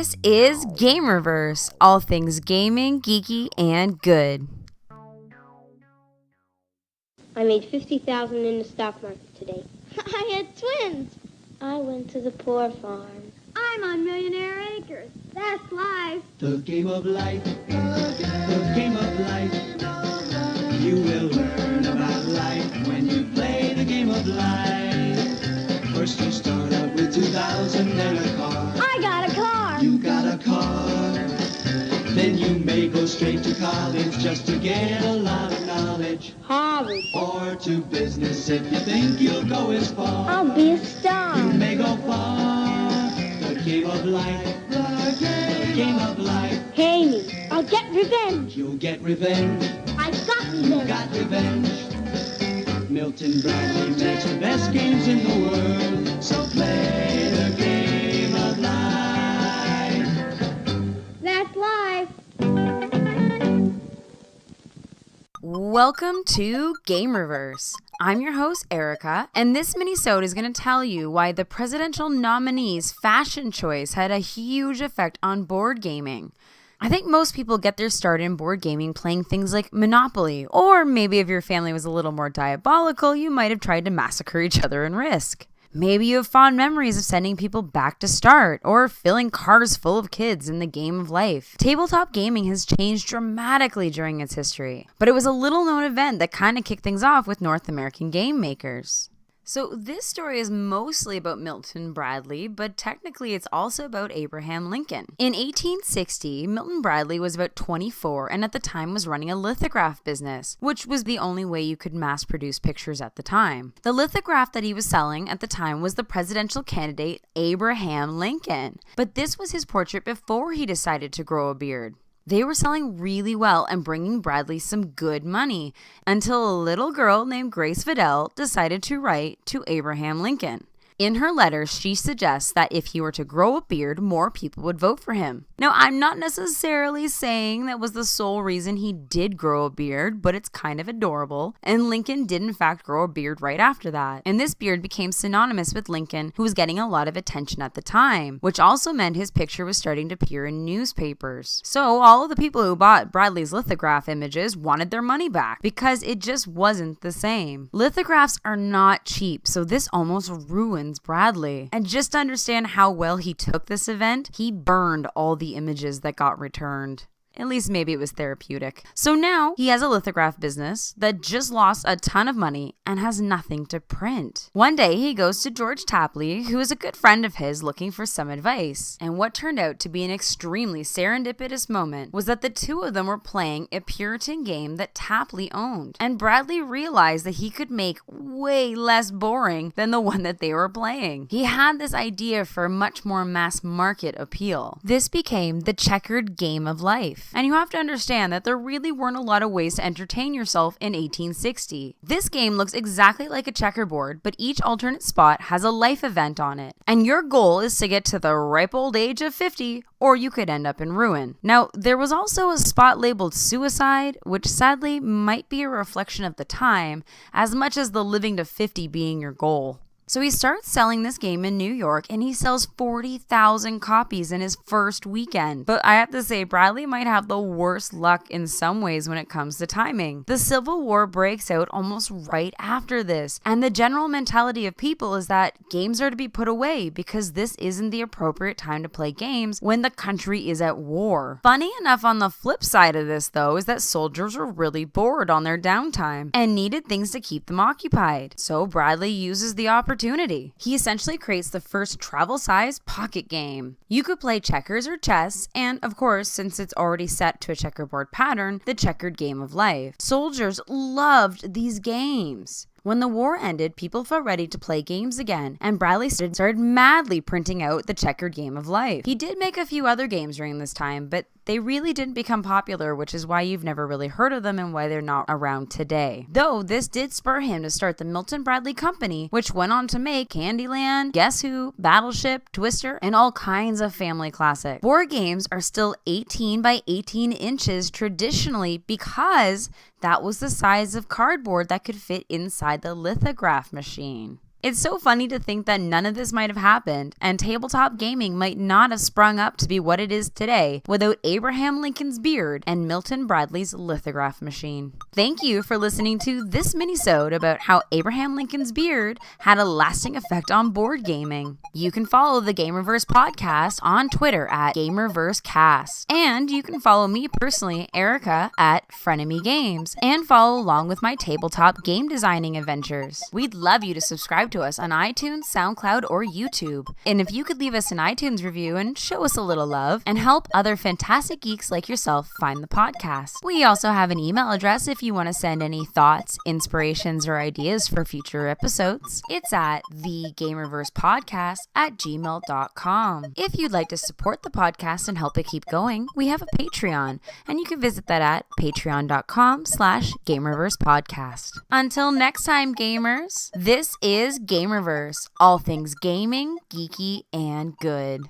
This is Gamerverse, all things gaming, geeky, and good. I made $50,000 in the stock market today. I had twins. I went to the poor farm. I'm on Millionaire Acres. That's life. The game of life, the game of life. You will learn about life when you play the game of life. First you start out with 2,000 and a car. I got a car. You got a car. Then you may go straight to college just to get a lot of knowledge. Harvard. Or to business if you think you'll go as far. I'll be a star. You may go far. The game of life, the game of life. Pay me. I'll get revenge. You'll get revenge. I've got revenge. Got revenge. Milton Bradley makes the best games in the world. So play the game of life. That's life. Welcome to Gamerverse. I'm your host, Erica, and this minisode is going to tell you why the presidential nominee's fashion choice had a huge effect on board gaming. I think most people get their start in board gaming playing things like Monopoly, or maybe if your family was a little more diabolical, you might have tried to massacre each other in Risk. Maybe you have fond memories of sending people back to start, or filling cars full of kids in the game of life. Tabletop gaming has changed dramatically during its history, but it was a little known event that kind of kicked things off with North American game makers. So this story is mostly about Milton Bradley, but technically it's also about Abraham Lincoln. In 1860, Milton Bradley was about 24 and at the time was running a lithograph business, which was the only way you could mass produce pictures at the time. The lithograph that he was selling at the time was the presidential candidate Abraham Lincoln, but this was his portrait before he decided to grow a beard. They were selling really well and bringing Bradley some good money until a little girl named Grace Fidel decided to write to Abraham Lincoln. In her letter, she suggests that if he were to grow a beard, more people would vote for him. Now, I'm not necessarily saying that was the sole reason he did grow a beard, but it's kind of adorable. And Lincoln did in fact grow a beard right after that. And this beard became synonymous with Lincoln, who was getting a lot of attention at the time, which also meant his picture was starting to appear in newspapers. So all of the people who bought Bradley's lithograph images wanted their money back because it just wasn't the same. Lithographs are not cheap, so this almost ruined Bradley. And just to understand how well he took this event, he burned all the images that got returned. At least maybe it was therapeutic. So now he has a lithograph business that just lost a ton of money and has nothing to print. One day he goes to George Tapley, who is a good friend of his, looking for some advice. And what turned out to be an extremely serendipitous moment was that the two of them were playing a Puritan game that Tapley owned. And Bradley realized that he could make way less boring than the one that they were playing. He had this idea for a much more mass market appeal. This became the checkered game of life. And you have to understand that there really weren't a lot of ways to entertain yourself in 1860. This game looks exactly like a checkerboard, but each alternate spot has a life event on it. And your goal is to get to the ripe old age of 50, or you could end up in ruin. Now, there was also a spot labeled suicide, which sadly might be a reflection of the time, as much as the living to 50 being your goal. So he starts selling this game in New York and he sells 40,000 copies in his first weekend. But I have to say, Bradley might have the worst luck in some ways when it comes to timing. The Civil War breaks out almost right after this, and the general mentality of people is that games are to be put away because this isn't the appropriate time to play games when the country is at war. Funny enough, on the flip side of this though, is that soldiers were really bored on their downtime and needed things to keep them occupied. So Bradley uses the opportunity. He essentially creates the first travel-sized pocket game. You could play checkers or chess, and of course, since it's already set to a checkerboard pattern, the checkered game of life. Soldiers loved these games. When the war ended, people felt ready to play games again, and Bradley started madly printing out the checkered game of life. He did make a few other games during this time, but they really didn't become popular, which is why you've never really heard of them and why they're not around today. Though this did spur him to start the Milton Bradley Company, which went on to make Candyland, Guess Who, Battleship, Twister, and all kinds of family classics. Board games are still 18 by 18 inches traditionally because that was the size of cardboard that could fit inside the lithograph machine. It's so funny to think that none of this might have happened, and tabletop gaming might not have sprung up to be what it is today without Abraham Lincoln's beard and Milton Bradley's lithograph machine. Thank you for listening to this minisode about how Abraham Lincoln's beard had a lasting effect on board gaming. You can follow the Gamerverse Podcast on Twitter at GamerverseCast, and you can follow me personally, Erica, at Frenemy Games, and follow along with my tabletop game designing adventures. We'd love you to subscribe to us on iTunes, SoundCloud, or YouTube. And if you could leave us an iTunes review and show us a little love and help other fantastic geeks like yourself find the podcast. We also have an email address if you want to send any thoughts, inspirations, or ideas for future episodes. It's at thegamerversepodcast@gmail.com. If you'd like to support the podcast and help it keep going, we have a Patreon, and you can visit that at patreon.com/gamerversepodcast. Until next time, gamers, this is Gamerverse, all things gaming, geeky, and good.